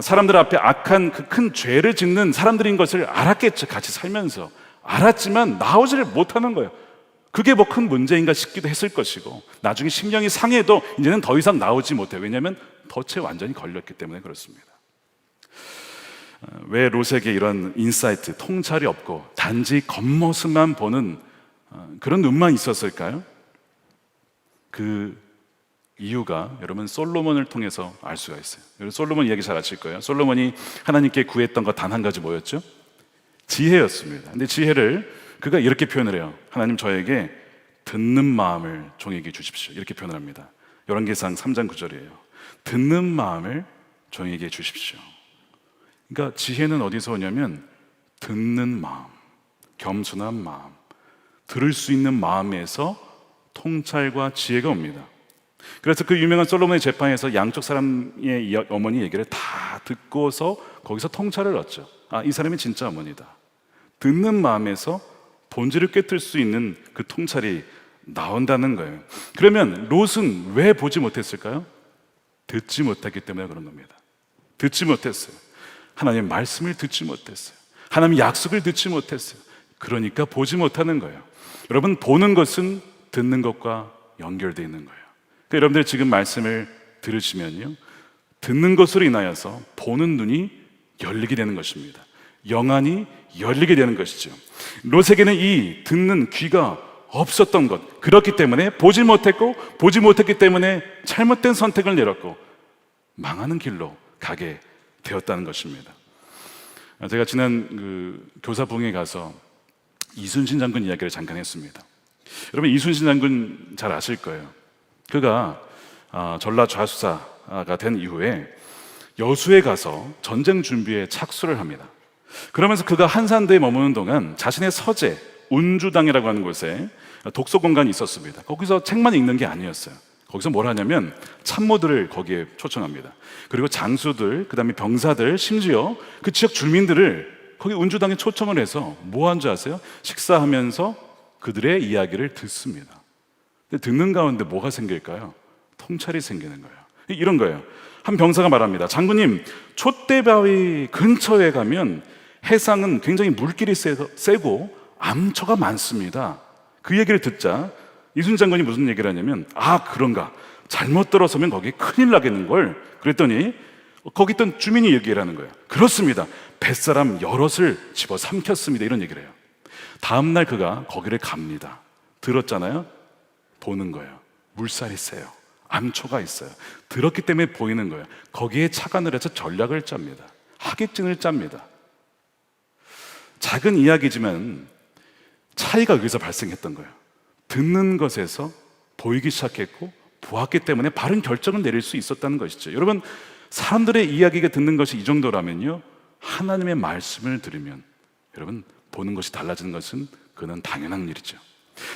사람들 앞에 악한 그 큰 죄를 짓는 사람들인 것을 알았겠죠. 같이 살면서 알았지만 나오지를 못하는 거예요. 그게 뭐 큰 문제인가 싶기도 했을 것이고, 나중에 심령이 상해도 이제는 더 이상 나오지 못해요. 왜냐하면 덫에 완전히 걸렸기 때문에 그렇습니다. 왜 롯에게 이런 인사이트, 통찰이 없고 단지 겉모습만 보는 그런 눈만 있었을까요? 그 이유가 여러분 솔로몬을 통해서 알 수가 있어요. 여러분 솔로몬 이야기 잘 아실 거예요. 솔로몬이 하나님께 구했던 것 단 한 가지 뭐였죠? 지혜였습니다. 근데 지혜를 그가 이렇게 표현을 해요. 하나님 저에게 듣는 마음을 종에게 주십시오. 이렇게 표현을 합니다. 열왕기상 3장 9절이에요. 듣는 마음을 종에게 주십시오. 그러니까 지혜는 어디서 오냐면 듣는 마음, 겸손한 마음, 들을 수 있는 마음에서 통찰과 지혜가 옵니다. 그래서 그 유명한 솔로몬의 재판에서 양쪽 사람의 어머니 얘기를 다 듣고서 거기서 통찰을 얻죠. 아, 이 사람이 진짜 어머니다. 듣는 마음에서 본질을 꿰뚫을 수 있는 그 통찰이 나온다는 거예요. 그러면 롯은 왜 보지 못했을까요? 듣지 못했기 때문에 그런 겁니다. 듣지 못했어요. 하나님의 말씀을 듣지 못했어요. 하나님의 약속을 듣지 못했어요. 그러니까 보지 못하는 거예요. 여러분, 보는 것은 듣는 것과 연결되어 있는 거예요. 그러니까 여러분들 지금 말씀을 들으시면요, 듣는 것으로 인하여서 보는 눈이 열리게 되는 것입니다. 영안이 열리게 되는 것이죠. 롯에게는 이 듣는 귀가 없었던 것, 그렇기 때문에 보지 못했고, 보지 못했기 때문에 잘못된 선택을 내렸고 망하는 길로 가게 되었다는 것입니다. 제가 지난 교사 부흥에 가서 이순신 장군 이야기를 잠깐 했습니다. 여러분, 이순신 장군 잘 아실 거예요. 그가 전라 좌수사가 된 이후에 여수에 가서 전쟁 준비에 착수를 합니다. 그러면서 그가 한산대에 머무는 동안 자신의 서재 운주당이라고 하는 곳에 독서 공간이 있었습니다. 거기서 책만 읽는 게 아니었어요. 거기서 뭘 하냐면 참모들을 거기에 초청합니다. 그리고 장수들, 그 다음에 병사들, 심지어 그 지역 주민들을 거기 운주당에 초청을 해서 뭐 한 줄 아세요? 식사하면서 그들의 이야기를 듣습니다. 근데 듣는 가운데 뭐가 생길까요? 통찰이 생기는 거예요. 이런 거예요. 한 병사가 말합니다. 장군님, 촛대바위 근처에 가면 해상은 굉장히 물길이 세고 암초가 많습니다. 그 얘기를 듣자 이순신 장군이 무슨 얘기를 하냐면, 아, 그런가, 잘못 들어서면 거기 큰일 나겠는걸. 그랬더니 거기 있던 주민이 얘기를 하는 거예요. 그렇습니다, 뱃사람 여럿을 집어삼켰습니다. 이런 얘기를 해요. 다음날 그가 거기를 갑니다. 들었잖아요. 보는 거예요. 물살이 세요. 암초가 있어요. 들었기 때문에 보이는 거예요. 거기에 착안을 해서 전략을 짭니다. 하객진을 짭니다. 작은 이야기지만 차이가 여기서 발생했던 거예요. 듣는 것에서 보이기 시작했고 보았기 때문에 바른 결정을 내릴 수 있었다는 것이죠. 여러분, 사람들의 이야기가 듣는 것이 이 정도라면요, 하나님의 말씀을 들으면 여러분, 보는 것이 달라지는 것은 그는 당연한 일이죠.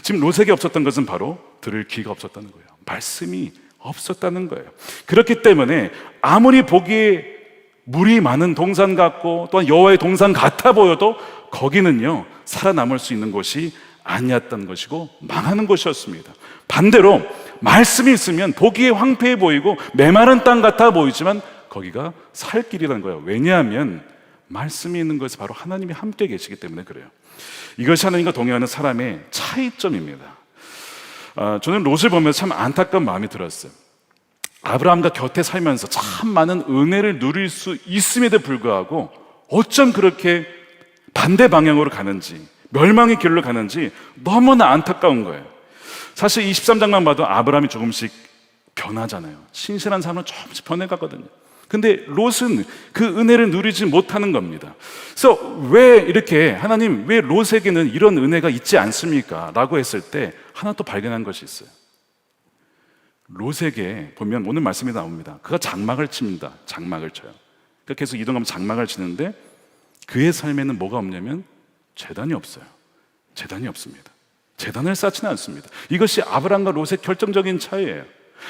지금 롯에게 없었던 것은 바로 들을 귀가 없었다는 거예요. 말씀이 없었다는 거예요. 그렇기 때문에 아무리 보기에 물이 많은 동산 같고 또한 여호와의 동산 같아 보여도 거기는요, 살아남을 수 있는 곳이 아니었던 것이고 망하는 곳이었습니다. 반대로 말씀이 있으면 보기에 황폐해 보이고 메마른 땅 같아 보이지만 거기가 살 길이라는 거예요. 왜냐하면 말씀이 있는 것에 바로 하나님이 함께 계시기 때문에 그래요. 이것이 하나님과 동행하는 사람의 차이점입니다. 저는 롯을 보면서 참 안타까운 마음이 들었어요. 아브라함과 곁에 살면서 참 많은 은혜를 누릴 수 있음에도 불구하고 어쩜 그렇게 반대 방향으로 가는지, 멸망의 길로 가는지 너무나 안타까운 거예요. 사실 23장만 봐도 아브라함이 조금씩 변하잖아요. 신실한 삶으로 조금씩 변해가거든요. 근데 롯은 그 은혜를 누리지 못하는 겁니다. 그래서 왜 이렇게 하나님, 왜 롯에게는 이런 은혜가 있지 않습니까? 라고 했을 때 하나 또 발견한 것이 있어요. 롯에게 보면 오늘 말씀이 나옵니다. 그가 장막을 칩니다. 장막을 쳐요. 그러니까 계속 이동하면 장막을 치는데 그의 삶에는 뭐가 없냐면 제단이 없어요. 제단이 없습니다. 제단을 쌓지는 않습니다. 이것이 아브라함과 롯의 결정적인 차이예요.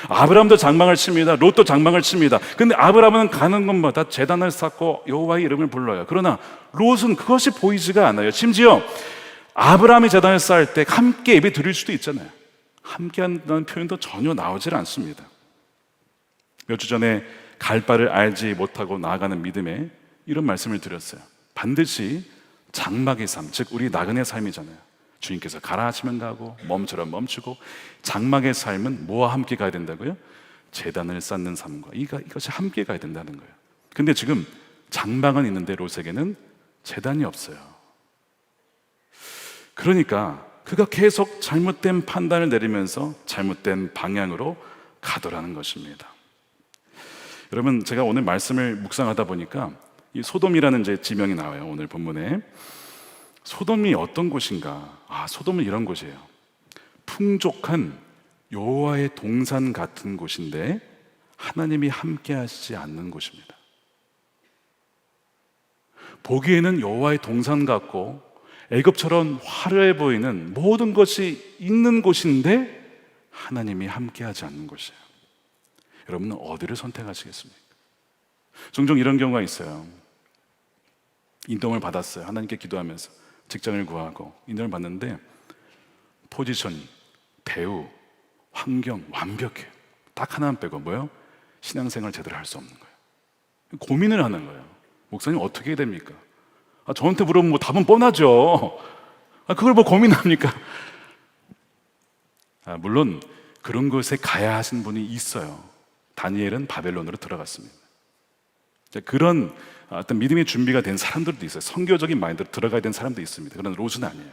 아브라함도 장막을 칩니다. 롯도 장막을 칩니다. 근데 아브라함은 가는 곳마다 제단을 쌓고 여호와의 이름을 불러요. 그러나 롯은 그것이 보이지가 않아요. 심지어 아브라함이 제단을 쌓을 때 함께 예배 드릴 수도 있잖아요. 함께 한다는 표현도 전혀 나오질 않습니다. 몇 주 전에 갈 바를 알지 못하고 나아가는 믿음에 이런 말씀을 드렸어요. 반드시 장막의 삶, 즉 우리 나그네 삶이잖아요. 주님께서 가라 하시면 가고 멈추라 멈추고, 장막의 삶은 뭐와 함께 가야 된다고요? 제단을 쌓는 삶과 이것이 함께 가야 된다는 거예요. 근데 지금 장막은 있는데 롯에게는 제단이 없어요. 그러니까 그가 계속 잘못된 판단을 내리면서 잘못된 방향으로 가더라는 것입니다. 여러분, 제가 오늘 말씀을 묵상하다 보니까 이 소돔이라는 이제 지명이 나와요. 오늘 본문에. 소돔이 어떤 곳인가? 아, 소돔은 이런 곳이에요. 풍족한 여호와의 동산 같은 곳인데 하나님이 함께 하시지 않는 곳입니다. 보기에는 여호와의 동산 같고 애굽처럼 화려해 보이는 모든 것이 있는 곳인데 하나님이 함께 하지 않는 곳이에요. 여러분은 어디를 선택하시겠습니까? 종종 이런 경우가 있어요. 인dom을 받았어요. 하나님께 기도하면서 직장을 구하고 인dom을 받는데 포지션이, 대우, 환경 완벽해요. 딱 하나만 빼고 뭐예요? 신앙생활 제대로 할 수 없는 거예요. 고민을 하는 거예요. 목사님 어떻게 해야 됩니까? 저한테 물어보면 뭐 답은 뻔하죠. 그걸 뭐 고민합니까? 물론 그런 곳에 가야 하신 분이 있어요. 다니엘은 바벨론으로 들어갔습니다. 그런 어떤 믿음의 준비가 된 사람들도 있어요. 선교적인 마인드로 들어가야 되는 사람도 있습니다. 그러나 롯은 아니에요.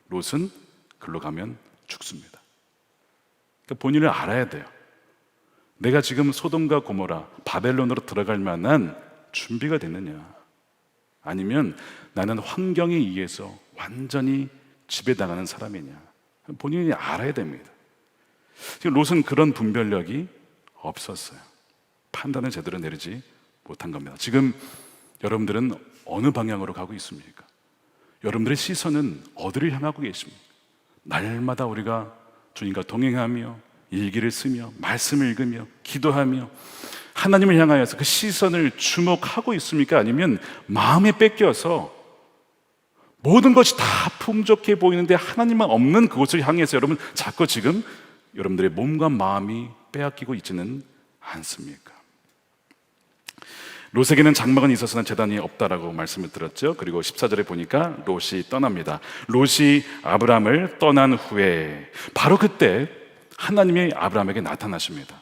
롯은 글로 가면 죽습니다. 그러니까 본인을 알아야 돼요. 내가 지금 소돔과 고모라, 바벨론으로 들어갈 만한 준비가 됐느냐, 아니면 나는 환경에 의해서 완전히 지배당하는 사람이냐, 본인이 알아야 됩니다. 지금 롯은 그런 분별력이 없었어요. 판단을 제대로 내리지 못한 겁니다. 지금 여러분들은 어느 방향으로 가고 있습니까? 여러분들의 시선은 어디를 향하고 계십니까? 날마다 우리가 주님과 동행하며 일기를 쓰며 말씀을 읽으며 기도하며 하나님을 향하여서 그 시선을 주목하고 있습니까? 아니면 마음에 뺏겨서 모든 것이 다 풍족해 보이는데 하나님만 없는 그곳을 향해서 여러분 자꾸 지금 여러분들의 몸과 마음이 빼앗기고 있지는 않습니까? 롯에게는 장막은 있어서는 제단이 없다라고 말씀을 드렸죠. 그리고 14절에 보니까 롯이 떠납니다. 롯이 아브람을 떠난 후에 바로 그때 하나님이 아브람에게 나타나십니다.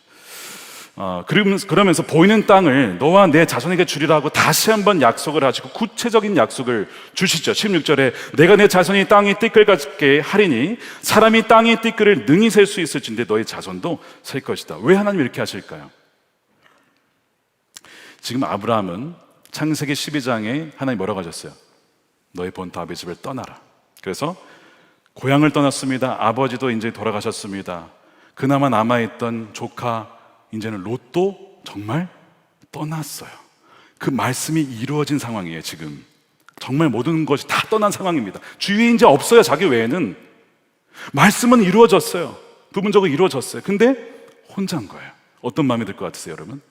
그러면서 보이는 땅을 너와 내 자손에게 주리라 하고 다시 한번 약속을 하시고 구체적인 약속을 주시죠. 16절에 내가 내 자손이 땅의 띠끌 같게 하리니 사람이 땅의 띠끌을 능히 셀 수 있을진데 너의 자손도 셀 것이다. 왜 하나님이 이렇게 하실까요? 지금 아브라함은 창세기 12장에 하나님 뭐라고 하셨어요? 너의 본토 아버지 집을 떠나라. 그래서 고향을 떠났습니다. 아버지도 이제 돌아가셨습니다. 그나마 남아있던 조카 이제는 롯도 정말 떠났어요. 그 말씀이 이루어진 상황이에요. 지금 정말 모든 것이 다 떠난 상황입니다. 주위에 이제 없어요. 자기 외에는. 말씀은 이루어졌어요. 부분적으로 이루어졌어요. 근데 혼자인 거예요. 어떤 마음이 들 것 같으세요, 여러분?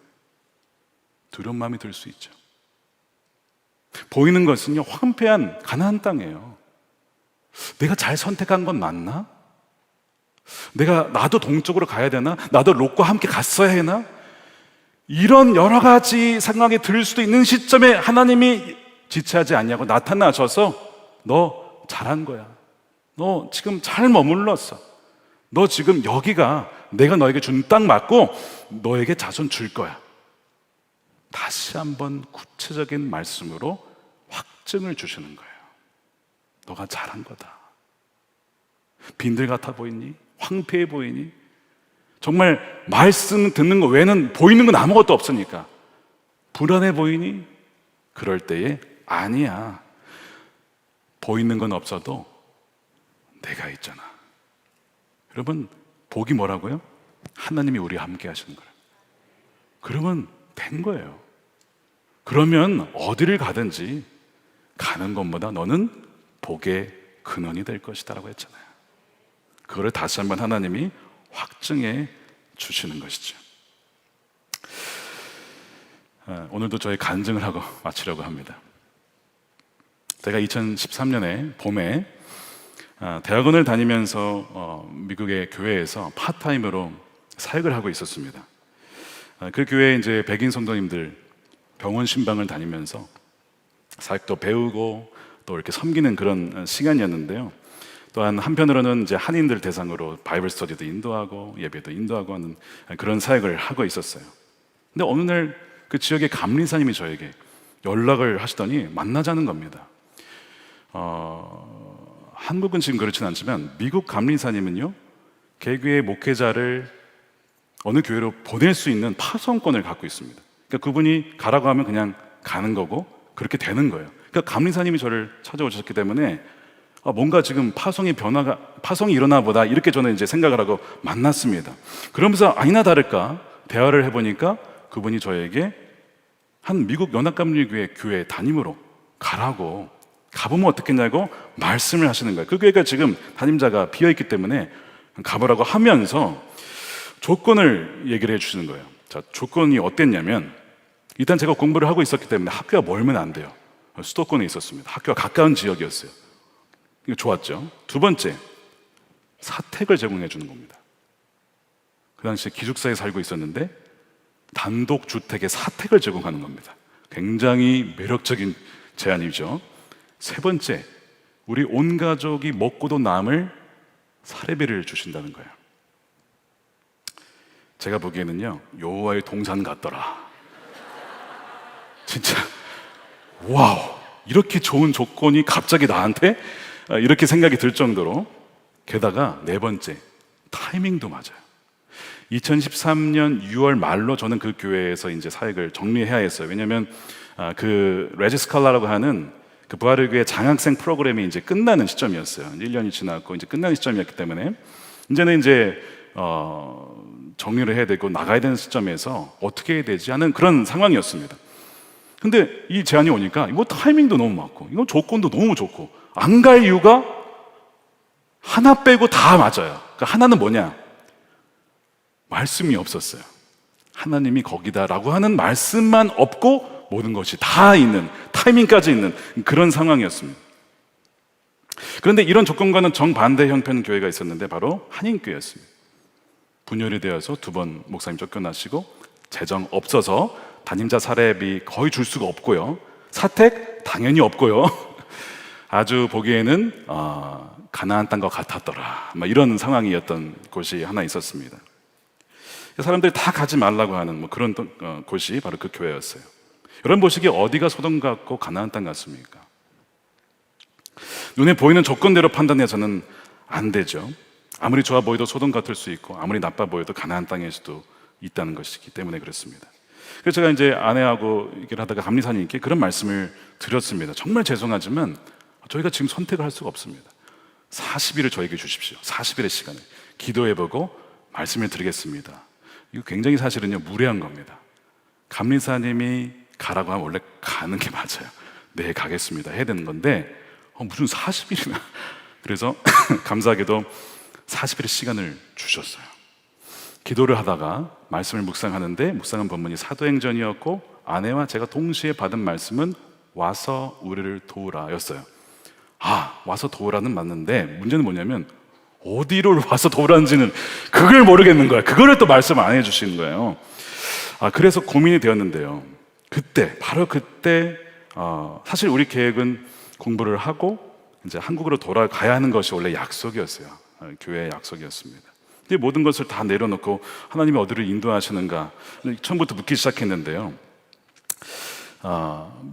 두려운 마음이 들 수 있죠. 보이는 것은요, 황폐한 가나안 땅이에요. 내가 잘 선택한 건 맞나? 나도 동쪽으로 가야 되나? 나도 롯과 함께 갔어야 하나? 이런 여러 가지 생각이 들 수도 있는 시점에 하나님이 지체하지 않냐고 나타나셔서 너 잘한 거야. 너 지금 잘 머물렀어. 너 지금 여기가 내가 너에게 준 땅 맞고 너에게 자손 줄 거야. 다시 한번 구체적인 말씀으로 확증을 주시는 거예요. 너가 잘한 거다. 빈들 같아 보이니? 황폐해 보이니? 정말 말씀 듣는 거 외에는 보이는 건 아무것도 없으니까 불안해 보이니? 그럴 때에 아니야. 보이는 건 없어도 내가 있잖아. 여러분, 복이 뭐라고요? 하나님이 우리와 함께 하시는 거예요. 그러면 된 거예요. 그러면 어디를 가든지 가는 것보다 너는 복의 근원이 될 것이다 라고 했잖아요. 그거를 다시 한번 하나님이 확증해 주시는 것이죠. 오늘도 저희 간증을 하고 마치려고 합니다. 제가 2013년에 봄에 대학원을 다니면서 미국의 교회에서 파트타임으로 사역을 하고 있었습니다. 그 교회에 이제 백인 성도님들 병원 신방을 다니면서 사역도 배우고 또 이렇게 섬기는 그런 시간이었는데요. 또한 한편으로는 이제 한인들 대상으로 바이블 스터디도 인도하고 예배도 인도하고 하는 그런 사역을 하고 있었어요. 근데 어느 날 그 지역의 감리사님이 저에게 연락을 하시더니 만나자는 겁니다. 한국은 지금 그렇진 않지만 미국 감리사님은요, 개교의 목회자를 어느 교회로 보낼 수 있는 파송권을 갖고 있습니다. 그러니까 그분이 가라고 하면 그냥 가는 거고 그렇게 되는 거예요. 그러니까 감리사님이 저를 찾아오셨기 때문에 뭔가 지금 파송이 일어나 보다 이렇게 저는 이제 생각을 하고 만났습니다. 그러면서 아니나 다를까 대화를 해보니까 그분이 저에게 한 미국 연합감리교회 교회 담임으로 가라고, 가보면 어떻겠냐고 말씀을 하시는 거예요. 그 교회가 지금 담임자가 비어있기 때문에 가보라고 하면서 조건을 얘기를 해주시는 거예요. 자, 조건이 어땠냐면 일단 제가 공부를 하고 있었기 때문에 학교가 멀면 안 돼요. 수도권에 있었습니다. 학교가 가까운 지역이었어요. 이거 좋았죠. 두 번째, 사택을 제공해 주는 겁니다. 그 당시에 기숙사에 살고 있었는데 단독 주택에 사택을 제공하는 겁니다. 굉장히 매력적인 제안이죠. 세 번째, 우리 온 가족이 먹고도 남을 사례비를 주신다는 거예요. 제가 보기에는요, 여호와의 동산 같더라. 진짜 와우, 이렇게 좋은 조건이 갑자기 나한테 이렇게 생각이 들 정도로. 게다가 네 번째, 타이밍도 맞아요. 2013년 6월 말로 저는 그 교회에서 이제 사역을 정리해야 했어요. 왜냐하면 그 레지스칼라라고 하는 그 부활의교회 장학생 프로그램이 이제 끝나는 시점이었어요. 1년이 지났고 이제 끝나는 시점이었기 때문에 이제는 이제 정리를 해야 되고 나가야 되는 시점에서 어떻게 해야 되지 하는 그런 상황이었습니다. 근데 이 제안이 오니까 이거 타이밍도 너무 맞고 이거 조건도 너무 좋고 안 갈 이유가 하나 빼고 다 맞아요. 그러니까 하나는 뭐냐? 말씀이 없었어요. 하나님이 거기다라고 하는 말씀만 없고 모든 것이 다 있는, 타이밍까지 있는 그런 상황이었습니다. 그런데 이런 조건과는 정반대 형편 교회가 있었는데 바로 한인교회였습니다. 분열이 되어서 두 번 목사님 쫓겨나시고 재정 없어서 담임자 사례비 거의 줄 수가 없고요. 사택 당연히 없고요. 아주 보기에는 가나안 땅과 같았더라. 이런 상황이었던 곳이 하나 있었습니다. 사람들이 다 가지 말라고 하는 그런 곳이 바로 그 교회였어요. 여러분 보시기에 어디가 소돔 같고 가나안 땅 같습니까? 눈에 보이는 조건대로 판단해서는 안 되죠. 아무리 좋아 보여도 소돔 같을 수 있고 아무리 나빠 보여도 가나안 땅일 수도 있다는 것이기 때문에 그렇습니다. 그래서 제가 이제 아내하고 얘기를 하다가 감리사님께 그런 말씀을 드렸습니다. 정말 죄송하지만 저희가 지금 선택을 할 수가 없습니다. 40일을 저에게 주십시오. 40일의 시간을 기도해보고 말씀을 드리겠습니다. 이거 굉장히 사실은요 무례한 겁니다. 감리사님이 가라고 하면 원래 가는 게 맞아요. 네, 가겠습니다 해야 되는 건데 무슨 40일이나 그래서 감사하게도 40일의 시간을 주셨어요. 기도를 하다가 말씀을 묵상하는데 묵상한 본문이 사도행전이었고 아내와 제가 동시에 받은 말씀은 와서 우리를 도우라 였어요. 와서 도우라는 맞는데 문제는 뭐냐면 어디로 와서 도우라는지는 그걸 모르겠는 거예요. 그거를 또 말씀 안 해주시는 거예요. 그래서 고민이 되었는데요. 바로 그때 사실 우리 계획은 공부를 하고 이제 한국으로 돌아가야 하는 것이 원래 약속이었어요. 교회의 약속이었습니다. 근데 모든 것을 다 내려놓고 하나님이 어디를 인도하시는가 처음부터 묻기 시작했는데요.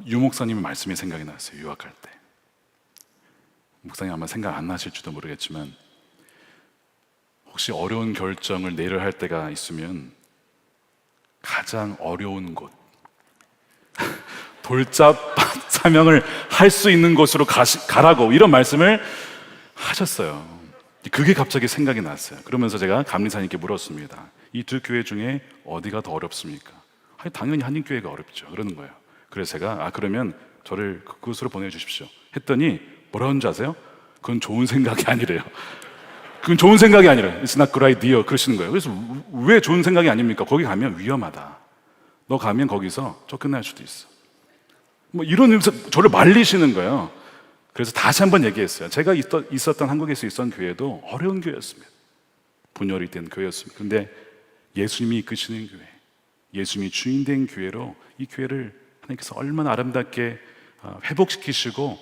유 목사님의 말씀이 생각이 났어요. 유학할 때 목사님 아마 생각 안 나실지도 모르겠지만 혹시 어려운 결정을 내려야 할 때가 있으면 가장 어려운 곳 돌잡 사명을 할 수 있는 곳으로 가라고 이런 말씀을 하셨어요. 그게 갑자기 생각이 났어요. 그러면서 제가 감리사님께 물었습니다. 이 두 교회 중에 어디가 더 어렵습니까? 당연히 한인교회가 어렵죠. 그러는 거예요. 그래서 제가 그러면 저를 그곳으로 보내주십시오 했더니 뭐라는 줄 아세요? 그건 좋은 생각이 아니래요. 그건 좋은 생각이 아니래요. It's not good idea 그러시는 거예요. 그래서 왜 좋은 생각이 아닙니까? 거기 가면 위험하다. 너 가면 거기서 쫓겨날 수도 있어. 이러면서 저를 말리시는 거예요. 그래서 다시 한번 얘기했어요. 제가 있었던 한국에서 있었던 교회도 어려운 교회였습니다. 분열이 된 교회였습니다. 그런데 예수님이 이끄시는 교회, 예수님이 주인된 교회로 이 교회를 하나님께서 얼마나 아름답게 회복시키시고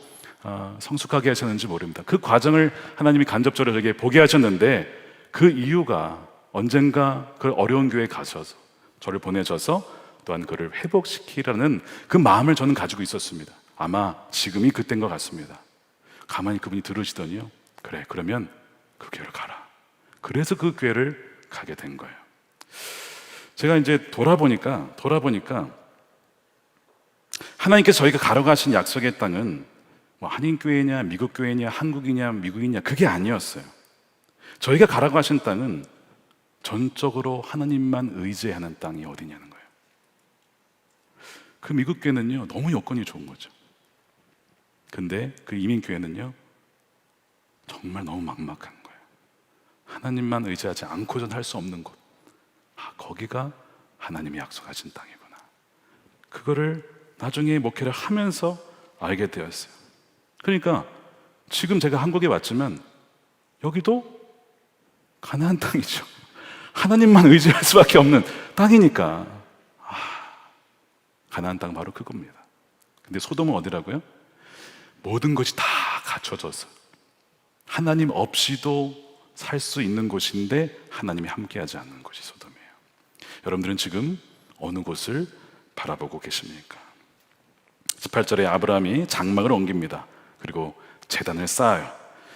성숙하게 하셨는지 모릅니다. 그 과정을 하나님이 간접적으로 저에게 보게 하셨는데 그 이유가 언젠가 그 어려운 교회에 가셔서 저를 보내셔서 또한 그를 회복시키라는 그 마음을 저는 가지고 있었습니다. 아마 지금이 그때인 것 같습니다. 가만히 그분이 들으시더니요. 그래, 그러면 그 교회를 가라. 그래서 그 교회를 가게 된 거예요. 제가 이제 돌아보니까 하나님께서 저희가 가라고 하신 약속의 땅은 한인교회냐 미국교회냐 한국이냐 미국이냐 그게 아니었어요. 저희가 가라고 하신 땅은 전적으로 하나님만 의지하는 땅이 어디냐는 거예요. 그 미국교회는요 너무 여건이 좋은 거죠. 근데 그 이민교회는요 정말 너무 막막한 거예요. 하나님만 의지하지 않고선 할 수 없는 곳. 거기가 하나님이 약속하신 땅이구나. 그거를 나중에 목회를 하면서 알게 되었어요. 그러니까 지금 제가 한국에 왔지만 여기도 가나안 땅이죠. 하나님만 의지할 수밖에 없는 땅이니까. 가나안 땅 바로 그겁니다. 근데 소돔은 어디라고요? 모든 것이 다 갖춰져서 하나님 없이도 살 수 있는 곳인데 하나님이 함께하지 않는 곳이 소돔이에요. 여러분들은 지금 어느 곳을 바라보고 계십니까? 18절에 아브라함이 장막을 옮깁니다. 그리고 제단을 쌓아요.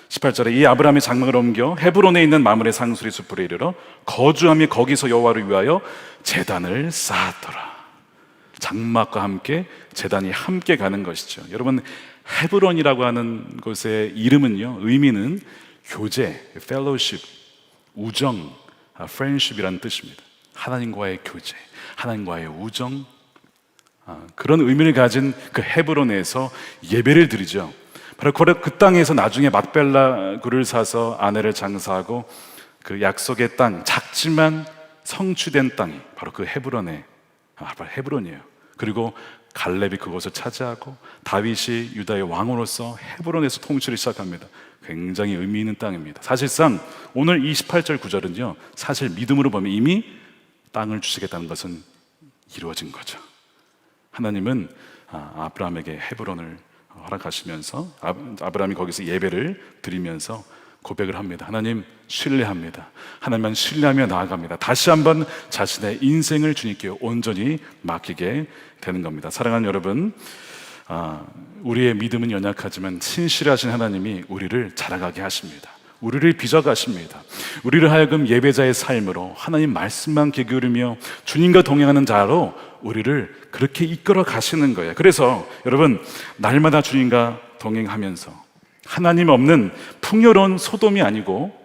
18절에 이 아브라함이 장막을 옮겨 헤브론에 있는 마므레 상수리 숲으로 이르러 거주하며 거기서 여호와를 위하여 제단을 쌓았더라. 장막과 함께 제단이 함께 가는 것이죠. 여러분, 헤브론이라고 하는 곳의 이름은요, 의미는 교제, fellowship, 우정, friendship이라는 뜻입니다. 하나님과의 교제, 하나님과의 우정, 그런 의미를 가진 그 헤브론에서 예배를 드리죠. 바로 그 땅에서 나중에 막벨라 굴을 사서 아내를 장사하고 그 약속의 땅, 작지만 성취된 땅이 바로 그 헤브론이에요. 그리고 갈렙이 그곳을 차지하고 다윗이 유다의 왕으로서 헤브론에서 통치를 시작합니다. 굉장히 의미 있는 땅입니다. 사실상 오늘 28절 9절은요, 사실 믿음으로 보면 이미 땅을 주시겠다는 것은 이루어진 거죠. 하나님은 아브라함에게 헤브론을 허락하시면서 아브라함이 거기서 예배를 드리면서 고백을 합니다. 하나님 신뢰합니다. 하나님만 신뢰하며 나아갑니다. 다시 한번 자신의 인생을 주님께 온전히 맡기게 되는 겁니다. 사랑하는 여러분, 우리의 믿음은 연약하지만 신실하신 하나님이 우리를 자라가게 하십니다. 우리를 빚어가십니다. 우리를 하여금 예배자의 삶으로 하나님 말씀만 귀 기울이며 주님과 동행하는 자로 우리를 그렇게 이끌어 가시는 거예요. 그래서 여러분, 날마다 주님과 동행하면서 하나님 없는 풍요로운 소돔이 아니고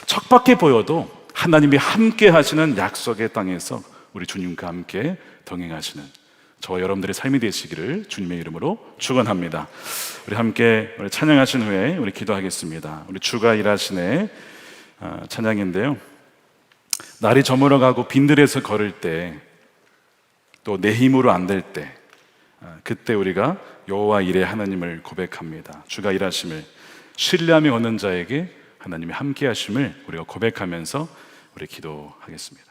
척박해 보여도 하나님이 함께 하시는 약속의 땅에서 우리 주님과 함께 동행하시는 저와 여러분들의 삶이 되시기를 주님의 이름으로 축원합니다. 우리 함께 찬양하신 후에 우리 기도하겠습니다. 우리 주가 일하시네 찬양인데요, 날이 저물어가고 빈들에서 걸을 때, 또 내 힘으로 안 될 때, 그때 우리가 여호와 일의 하나님을 고백합니다. 주가 일하심을 신뢰하며 걷는 자에게 하나님이 함께 하심을 우리가 고백하면서 우리 기도하겠습니다.